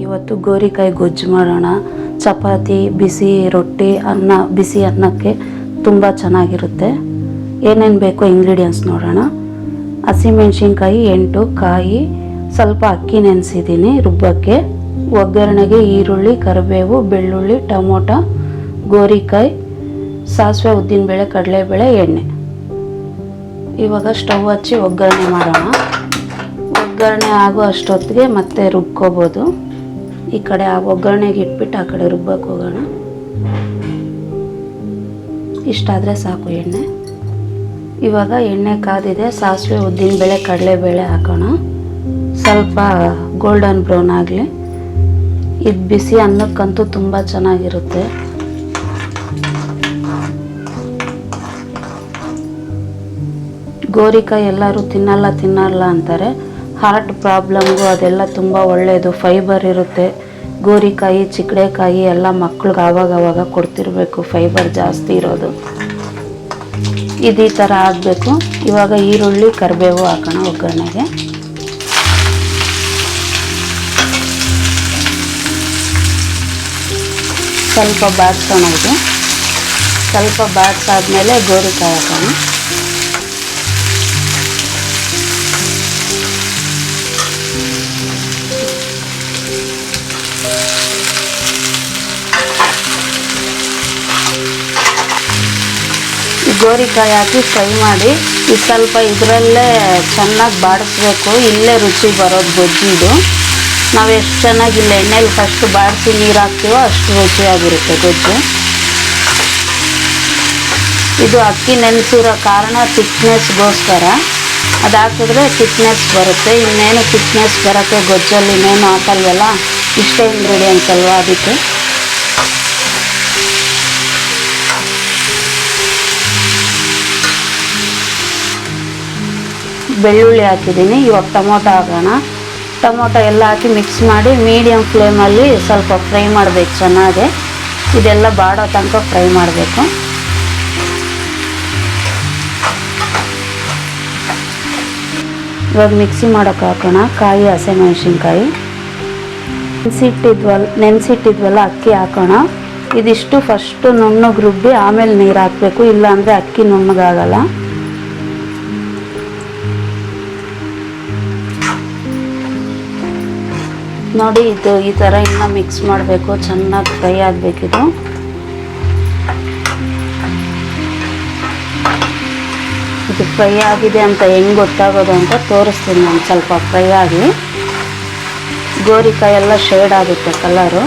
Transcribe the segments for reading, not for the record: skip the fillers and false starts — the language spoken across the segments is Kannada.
ಇವತ್ತು ಗೋರಿಕಾಯಿ ಗೊಜ್ಜು ಮಾಡೋಣ. ಚಪಾತಿ, ಬಿಸಿ ರೊಟ್ಟಿ, ಅನ್ನ, ಬಿಸಿ ಅನ್ನಕ್ಕೆ ತುಂಬ ಚೆನ್ನಾಗಿರುತ್ತೆ. ಏನೇನು ಬೇಕೋ ಇಂಗ್ರೀಡಿಯೆಂಟ್ಸ್ ನೋಡೋಣ. ಹಸಿಮೆಣ್ಸಿನ್ಕಾಯಿ 8 ಕಾಯಿ, ಸ್ವಲ್ಪ ಅಕ್ಕಿ ನೆನೆಸಿದ್ದೀನಿ ರುಬ್ಬಕ್ಕೆ. ಒಗ್ಗರಣೆಗೆ ಈರುಳ್ಳಿ, ಕರಿಬೇವು, ಬೆಳ್ಳುಳ್ಳಿ, ಟೊಮೊಟೊ, ಗೋರಿಕಾಯಿ, ಸಾಸಿವೆ, ಉದ್ದಿನಬೇಳೆ, ಕಡಲೆಬೇಳೆ, ಎಣ್ಣೆ. ಇವಾಗ ಸ್ಟವ್ ಹಚ್ಚಿ ಒಗ್ಗರಣೆ ಮಾಡೋಣ. ಒಗ್ಗರಣೆ ಆಗೋ ಅಷ್ಟೊತ್ತಿಗೆ ಮತ್ತೆ ರುಬ್ಕೋಬೋದು. ಈ ಕಡೆ ಆ ಒಗ್ಗರಣೆಗೆ ಇಟ್ಬಿಟ್ಟು ಆ ಕಡೆ ರುಬ್ಬಕ್ಕೆ ಹೋಗೋಣ. ಇಷ್ಟಾದರೆ ಸಾಕು ಎಣ್ಣೆ. ಇವಾಗ ಎಣ್ಣೆ ಕಾದಿದೆ. ಸಾಸಿವೆ, ಉದ್ದಿನಬೇಳೆ, ಕಡಲೆಬೇಳೆ ಹಾಕೋಣ. ಸ್ವಲ್ಪ ಗೋಲ್ಡನ್ ಬ್ರೌನ್ ಆಗಲಿ. ಇದು ಬಿಸಿ ಅನ್ನಕ್ಕಂತೂ ತುಂಬ ಚೆನ್ನಾಗಿರುತ್ತೆ. ಗೋರಿಕಾಯಿ ಎಲ್ಲರೂ ತಿನ್ನಲ್ಲ ಅಂತಾರೆ. ಹಾರ್ಟ್ ಪ್ರಾಬ್ಲಮ್ಗೂ ಅದೆಲ್ಲ ತುಂಬ ಒಳ್ಳೆಯದು. ಫೈಬರ್ ಇರುತ್ತೆ. ಗೋರಿಕಾಯಿ, ಚಿಕ್ಕಡೆಕಾಯಿ ಎಲ್ಲ ಮಕ್ಳಿಗೆ ಆವಾಗವಾಗ ಕೊಡ್ತಿರ್ಬೇಕು, ಫೈಬರ್ ಜಾಸ್ತಿ ಇರೋದು. ಇದು ಈ ಥರ ಆಗಬೇಕು. ಇವಾಗ ಈರುಳ್ಳಿ, ಕರಿಬೇವು ಹಾಕೋಣ ಒಗ್ಗರಣೆಗೆ. ಸ್ವಲ್ಪ ಬಾಡಿಸ್ಕೊಳೋದು. ಸ್ವಲ್ಪ ಬಾಡಿಸಾದ್ಮೇಲೆ ಗೋರಿಕಾಯಿ ಹಾಕೋಣ. ಗೋರಿಕಾಯಿ ಹಾಕಿ ಫ್ರೈ ಮಾಡಿ. ಇದು ಸ್ವಲ್ಪ ಇದರಲ್ಲೇ ಚೆನ್ನಾಗಿ ಬಾಡಿಸ್ಬೇಕು. ಇಲ್ಲೇ ರುಚಿ ಬರೋದು ಗೊಜ್ಜಿದು. ನಾವು ಎಷ್ಟು ಚೆನ್ನಾಗಿ ಇಲ್ಲ ಎಣ್ಣೆಲಿ ಫಸ್ಟ್ ಬಾಡಿಸಿ ನೀರು ಹಾಕ್ತೀವೋ ಅಷ್ಟು ರುಚಿಯಾಗಿರುತ್ತೆ ಗೊಜ್ಜು. ಇದು ಅಕ್ಕಿ ನೆನೆಸಿರೋ ಕಾರಣ ಥಿಕ್ನೆಸ್ಗೋಸ್ಕರ. ಅದು ಹಾಕಿದ್ರೆ ಥಿಕ್ನೆಸ್ ಬರುತ್ತೆ. ಇನ್ನೇನು ಥಿಕ್ನೆಸ್ ಬರೋಕ್ಕೆ ಗೊಜ್ಜಲ್ಲಿ ಇನ್ನೇನು ಹಾಕಲ್ವಲ್ಲ, ಇಷ್ಟೇ ಇಂಗ್ರೀಡಿಯೆಂಟ್ಸ್ ಅಲ್ವಾ, ಅದಕ್ಕೆ. ಬೆಳ್ಳುಳ್ಳಿ ಹಾಕಿದ್ದೀನಿ. ಇವಾಗ ಟೊಮೊಟೊ ಹಾಕೋಣ. ಟೊಮೊಟೊ ಎಲ್ಲ ಹಾಕಿ ಮಿಕ್ಸ್ ಮಾಡಿ ಮೀಡಿಯಮ್ ಫ್ಲೇಮಲ್ಲಿ ಸ್ವಲ್ಪ ಫ್ರೈ ಮಾಡಬೇಕು ಚೆನ್ನಾಗಿ. ಇದೆಲ್ಲ ಬಾಡೋ ತನಕ ಫ್ರೈ ಮಾಡಬೇಕು. ಇವಾಗ ಮಿಕ್ಸಿ ಮಾಡೋಕೆ ಹಾಕೋಣ. ಕಾಯಿ, ಹಸಿಮೆಣ್ಸಿನ್ಕಾಯಿ ನೆನೆಸಿಟ್ಟಿದ್ವಲ್ಲ ಅಕ್ಕಿ ಹಾಕೋಣ. ಇದಿಷ್ಟು ಫಸ್ಟು ನುಣ್ಣಗೆ ರುಬ್ಬಿ ಆಮೇಲೆ ನೀರು ಹಾಕಬೇಕು, ಇಲ್ಲಾಂದರೆ ಅಕ್ಕಿ ನುಣ್ಣಗಾಗಲ್ಲ. ನೋಡಿ, ಇದು ಈ ಥರ ಇನ್ನೂ ಮಿಕ್ಸ್ ಮಾಡಬೇಕು. ಚೆನ್ನಾಗಿ ಫ್ರೈ ಆಗಬೇಕಿದು. ಇದು ಫ್ರೈ ಆಗಿದೆ ಅಂತ ಹೆಂಗೆ ಗೊತ್ತಾಗೋದು ಅಂತ ತೋರಿಸ್ತೀನಿ ನಾನು. ಸ್ವಲ್ಪ ಫ್ರೈ ಆಗಲಿ. ಗೋರಿಕಾಯಿ ಎಲ್ಲ ಶೇಡ್ ಆಗುತ್ತೆ ಕಲರು.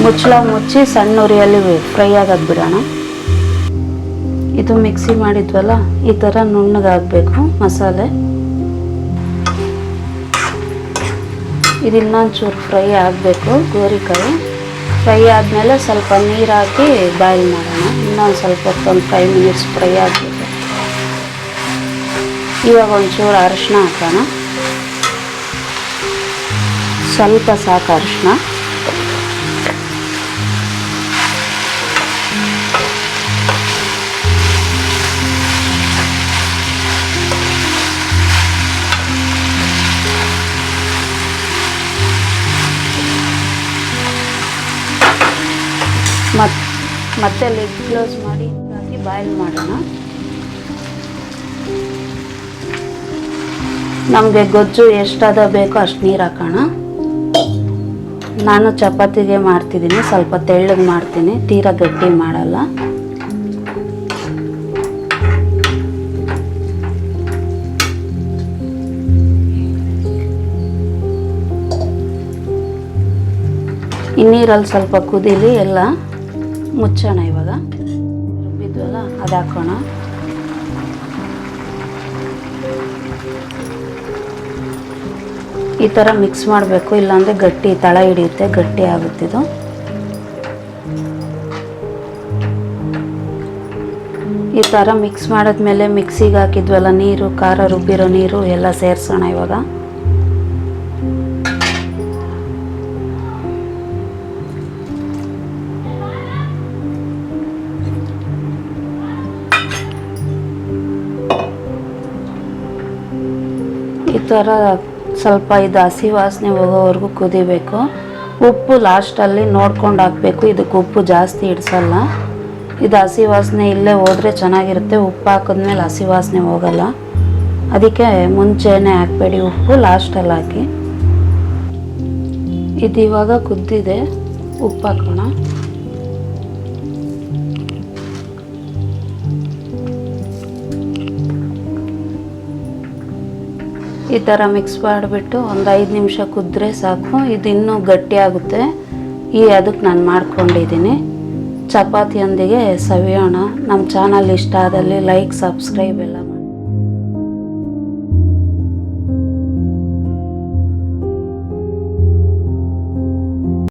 ಮುಚ್ಚಳ ಮುಚ್ಚಿ ಸಣ್ಣ ಉರಿಯಲ್ಲಿ ಫ್ರೈ ಆಗೋದು ಬಿಡೋಣ. ಇದು ಮಿಕ್ಸಿ ಮಾಡಿದ್ವಲ್ಲ, ಈ ಥರ ನುಣ್ಣಗಾಗಬೇಕು ಮಸಾಲೆ. ಇದು ಇನ್ನೊಂಚೂರು ಫ್ರೈ ಆಗಬೇಕು ಗೋರಿಕಾಯಿ. ಫ್ರೈ ಆದಮೇಲೆ ಸ್ವಲ್ಪ ನೀರು ಹಾಕಿ ಬಾಯ್ಲ್ ಮಾಡೋಣ. ಇನ್ನೊಂದು ಸ್ವಲ್ಪ ಒಂದು 5 ಮಿನಿಟ್ಸ್ ಫ್ರೈ ಆಗಬೇಕು. ಇವಾಗ ಒಂಚೂರು ಅರಿಶಿನ ಹಾಕೋಣ. ಸ್ವಲ್ಪ ಸಾಕು ಅರಿಶಿನ. ಮತ್ತೆ ಲಿಡ್ ಕ್ಲೋಸ್ ಮಾಡಿ ಹಾಕಿ ಬಾಯ್ಲ್ ಮಾಡೋಣ. ನಮಗೆ ಗೊಜ್ಜು ಎಷ್ಟಾದ ಬೇಕೋ ಅಷ್ಟು ನೀರು ಹಾಕೋಣ. ನಾನು ಚಪಾತಿಗೆ ಮಾಡ್ತಿದ್ದೀನಿ, ಸ್ವಲ್ಪ ತೆಳ್ಳಗೆ ಮಾಡ್ತೀನಿ, ತೀರಾ ಗಟ್ಟಿ ಮಾಡಲ್ಲ. ಈ ನೀರಲ್ಲಿ ಸ್ವಲ್ಪ ಕುದೀಲಿ ಎಲ್ಲ. ಮುಚ್ಚೋಣ. ಇವಾಗ ರುಬ್ಬಿದ್ವಲ್ಲ ಅದು ಹಾಕೋಣ. ಈ ಥರ ಮಿಕ್ಸ್ ಮಾಡಬೇಕು, ಇಲ್ಲಾಂದರೆ ಗಟ್ಟಿ ತಳ ಹಿಡಿಯುತ್ತೆ, ಗಟ್ಟಿ ಆಗುತ್ತಿದ್ದು. ಈ ಥರ ಮಿಕ್ಸ್ ಮಾಡಿದ್ಮೇಲೆ ಮಿಕ್ಸಿಗೆ ಹಾಕಿದ್ವಲ್ಲ ನೀರು, ಖಾರ ರುಬ್ಬಿರೋ ನೀರು ಎಲ್ಲ ಸೇರಿಸೋಣ ಇವಾಗ. ಥರ ಸ್ವಲ್ಪ ಇದು ಹಸಿ ವಾಸನೆ ಹೋಗೋವರೆಗೂ ಕುದಿಬೇಕು. ಉಪ್ಪು ಲಾಸ್ಟಲ್ಲಿ ನೋಡ್ಕೊಂಡು ಹಾಕಬೇಕು, ಇದಕ್ಕೆ ಉಪ್ಪು ಜಾಸ್ತಿ ಇಡಿಸಲ್ಲ. ಇದು ಹಸಿ ವಾಸನೆ ಇಲ್ಲೇ ಹೋದರೆ ಚೆನ್ನಾಗಿರುತ್ತೆ, ಉಪ್ಪು ಹಾಕಿದ್ಮೇಲೆ ಹಸಿ ವಾಸನೆ ಹೋಗಲ್ಲ. ಅದಕ್ಕೆ ಮುಂಚೆನೇ ಹಾಕಬೇಡಿ, ಉಪ್ಪು ಲಾಸ್ಟಲ್ಲಿ ಹಾಕಿ. ಇದು ಇವಾಗ ಕುದ್ದಿದೆ, ಉಪ್ಪು ಹಾಕೋಣ. ಈ ಥರ ಮಿಕ್ಸ್ ಮಾಡಿಬಿಟ್ಟು ಒಂದು 5 ನಿಮಿಷ ಕುದ್ರೆ ಸಾಕು. ಇದು ಇನ್ನೂ ಗಟ್ಟಿ ಆಗುತ್ತೆ. ಅದಕ್ಕೆ ನಾನು ಮಾಡ್ಕೊಂಡಿದ್ದೀನಿ. ಚಪಾತಿಯೊಂದಿಗೆ ಸವಿಯೋಣ. ನಮ್ಮ ಚಾನಲ್ ಇಷ್ಟ ಆದಲ್ಲಿ ಲೈಕ್, ಸಬ್ಸ್ಕ್ರೈಬ್ ಎಲ್ಲ